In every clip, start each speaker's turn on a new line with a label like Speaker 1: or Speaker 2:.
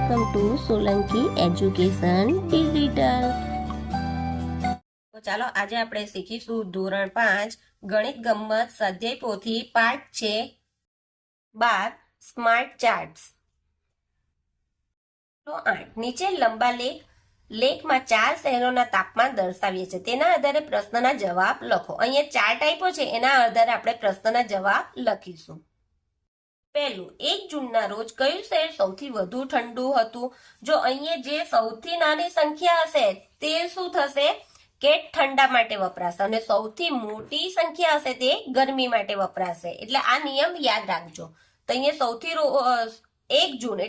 Speaker 1: Welcome to Solanki education digital. તો ચાલો આજે આપણે શીખીશું ધોરણ 5 ગણિત ગમ્મત સ્વાધ્યાય પોથી પાઠ છે 12 સ્માર્ટ ચાર્ટ્સ. તો 8 નીચે લંબા લેખમાં 4 શહેરોના તાપમાન દર્શાવીએ છીએ. તેના આધારે પ્રશ્નના જવાબ લખો. અહીંયા ચાર્ટ આપ્યો છે, એના આધારે આપણે પ્રશ્નના જવાબ લખીશું. પહેલું, 1 જૂનના રોજ કયું શહેર સૌથી વધુ ઠંડુ હતું? જો અહીંયા જે સૌથી નાની સંખ્યા હશે તે શું થશે કે ઠંડા માટે વપરાશે, અને સૌથી મોટી સંખ્યા હશે તે ગરમી માટે વપરાશે. એટલે આ નિયમ યાદ રાખજો. તો અહીંયા સૌથી 1 જૂન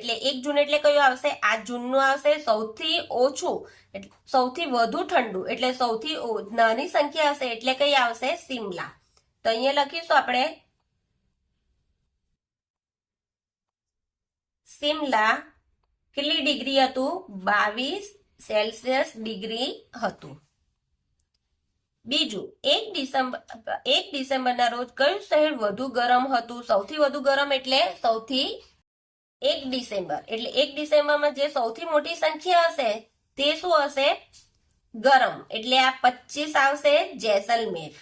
Speaker 1: એટલે કયું આવશે? આ જૂનનું આવશે. સૌથી ઓછું એટલે સૌથી વધુ ઠંડુ એટલે સૌથી નાની સંખ્યા હશે એટલે કઈ આવશે? સિમલા. તો અહીંયા લખીશું આપણે સિમલા કેટલી ડિગ્રી હતું? 22 સેલ્સિયસ ડિગ્રી હતું. બીજું, 1 ડિસેમ્બરના રોજ કયું શહેર વધુ ગરમ હતું? સૌથી વધુ ગરમ એટલે 1 ડિસેમ્બર એટલે 1 ડિસેમ્બરમાં જે સૌથી મોટી સંખ્યા હશે તે શું હશે? ગરમ. એટલે આ 25 આવશે જેસલમેર.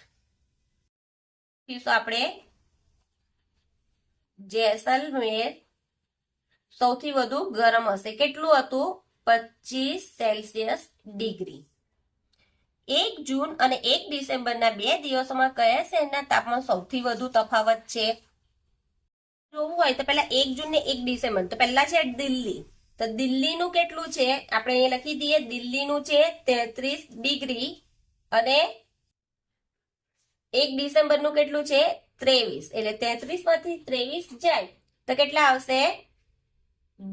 Speaker 1: આપણે જેસલમેર સૌથી વધુ ગરમ હશે. કેટલું હતું? 25 સેલ્સિયસ ડિગ્રી. 1 જૂન અને 1 ડિસેમ્બરના 2 દિવસોમાં કયા શહેરના તાપમાન સૌથી વધુ તફાવત છે? જોવું હોય તો પહેલા 1 જૂન ને 1 ડિસેમ્બર. તો પહેલા છે દિલ્હી. તો દિલ્હીનું કેટલું છે? આપણે અહીંયા લખી દઈએ. દિલ્હીનું છે 33 ડિગ્રી અને 1 ડિસેમ્બરનું કેટલું છે? 23. એટલે 33 માંથી 23 જાય તો કેટલા આવશે?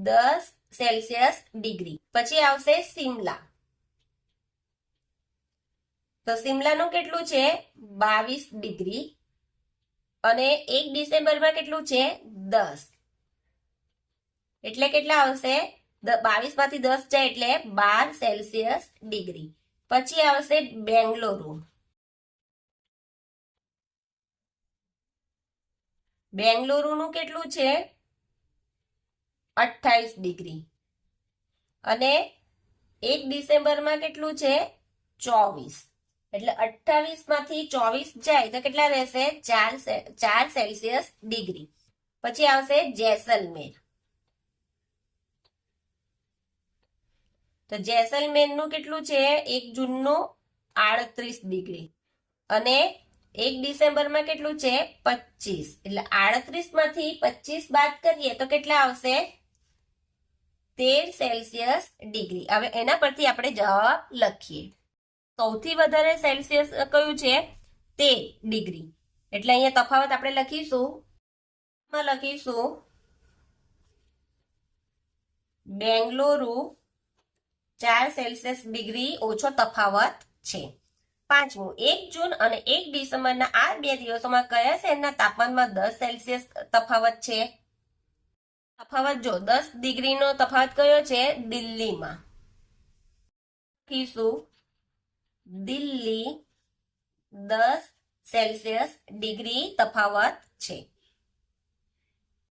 Speaker 1: 10 સેલ્સિયસ ડિગ્રી. પછી આવશે સિમલા. તો સિમલાનું કેટલું છે? 22 ડિગ્રી અને 1 ડિસેમ્બરમાં કેટલું છે? 10. એટલે કેટલા આવશે? 22 માંથી 10 જાય એટલે 12 સેલ્સિયસ ડિગ્રી. પછી આવશે બેંગલુરુ. બેંગલુરુનું કેટલું છે? 28 ડિગ્રી અને 1 ડિસેમ્બરમાં કેટલું છે? 24. એટલે 28 માંથી 24 જાય તો કેટલા રહેશે? 4 સેલ્સિયસ ડિગ્રી. પછી આવશે જેસલમેર. તો જેસલમેરનું કેટલું છે? 1 જૂનનું 38 ડિગ્રી અને 1 ડિસેમ્બરમાં કેટલું છે? 25. એટલે 38 માંથી 25 બાદ કરીએ તો કેટલા આવશે? 13 સેલ્સિયસ ડિગ્રી. હવે એના પરથી આપણે જવાબ લખીએ. સૌથી વધારે સેલ્સિયસ કયું છે? 13 ડિગ્રી. એટલે અહીંયા તફાવત આપણે લખીશું બેંગલુરુ 4 સેલ્સિયસ ડિગ્રી ઓછો તફાવત છે. પાંચમું, 1 જૂન અને 1 ડિસેમ્બરના આ 2 દિવસોમાં કયા શહેરના તાપમાનમાં 10 સેલ્સિયસ તફાવત છે? તફાવત જો 10 ડિગ્રીનો તફાવત કયો છે? દિલ્હીમાં. લખીશું દિલ્હી 10 સેલ્સિયસ ડિગ્રી તફાવત છે.